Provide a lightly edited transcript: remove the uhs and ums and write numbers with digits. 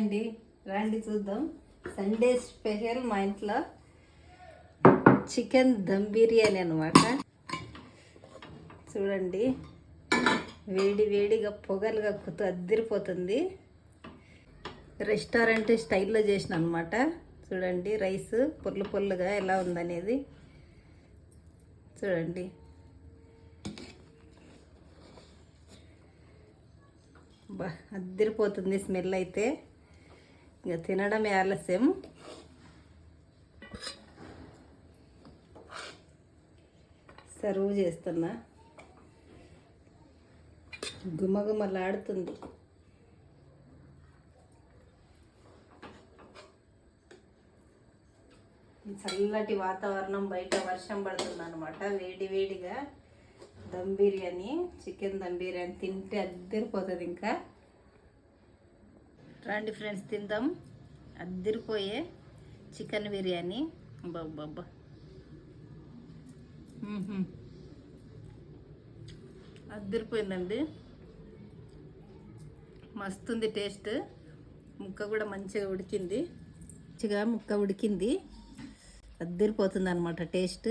అండి రండి చూద్దాం. సండే స్పెషల్ మా ఇంట్లో చికెన్ దమ్ బిర్యానీ అనమాట. చూడండి, వేడి వేడిగా పొగలు కక్కుతూ అద్దిరిపోతుంది. రెస్టారెంట్ స్టైల్లో చేసిన అనమాట. చూడండి, రైస్ పొల్లు పొల్లుగా ఎలా ఉందనేది చూడండి. బా అద్దిరిపోతుంది స్మెల్ అయితే. ఇక తినడమే ఆలస్యం. సర్వ్ చేస్తున్నా. గుమగుమలాడుతుంది. చల్లటి వాతావరణం, బయట వర్షం పడుతుంది అనమాట. వేడి వేడిగా దమ్ బిర్యానీ, చికెన్ దమ్ బిర్యానీ తింటే అద్దరిపోతుంది. ఇంకా రండి ఫ్రెండ్స్, తిందాం. అద్దరిపోయే చికెన్ బిర్యానీ. బాబ్బా, అద్దరిపోయిందండి. మస్తుంది టేస్ట్. ముక్క కూడా మంచిగా ఉడికింది. ముక్క ఉడికింది, అద్దరిపోతుంది అనమాట టేస్ట్.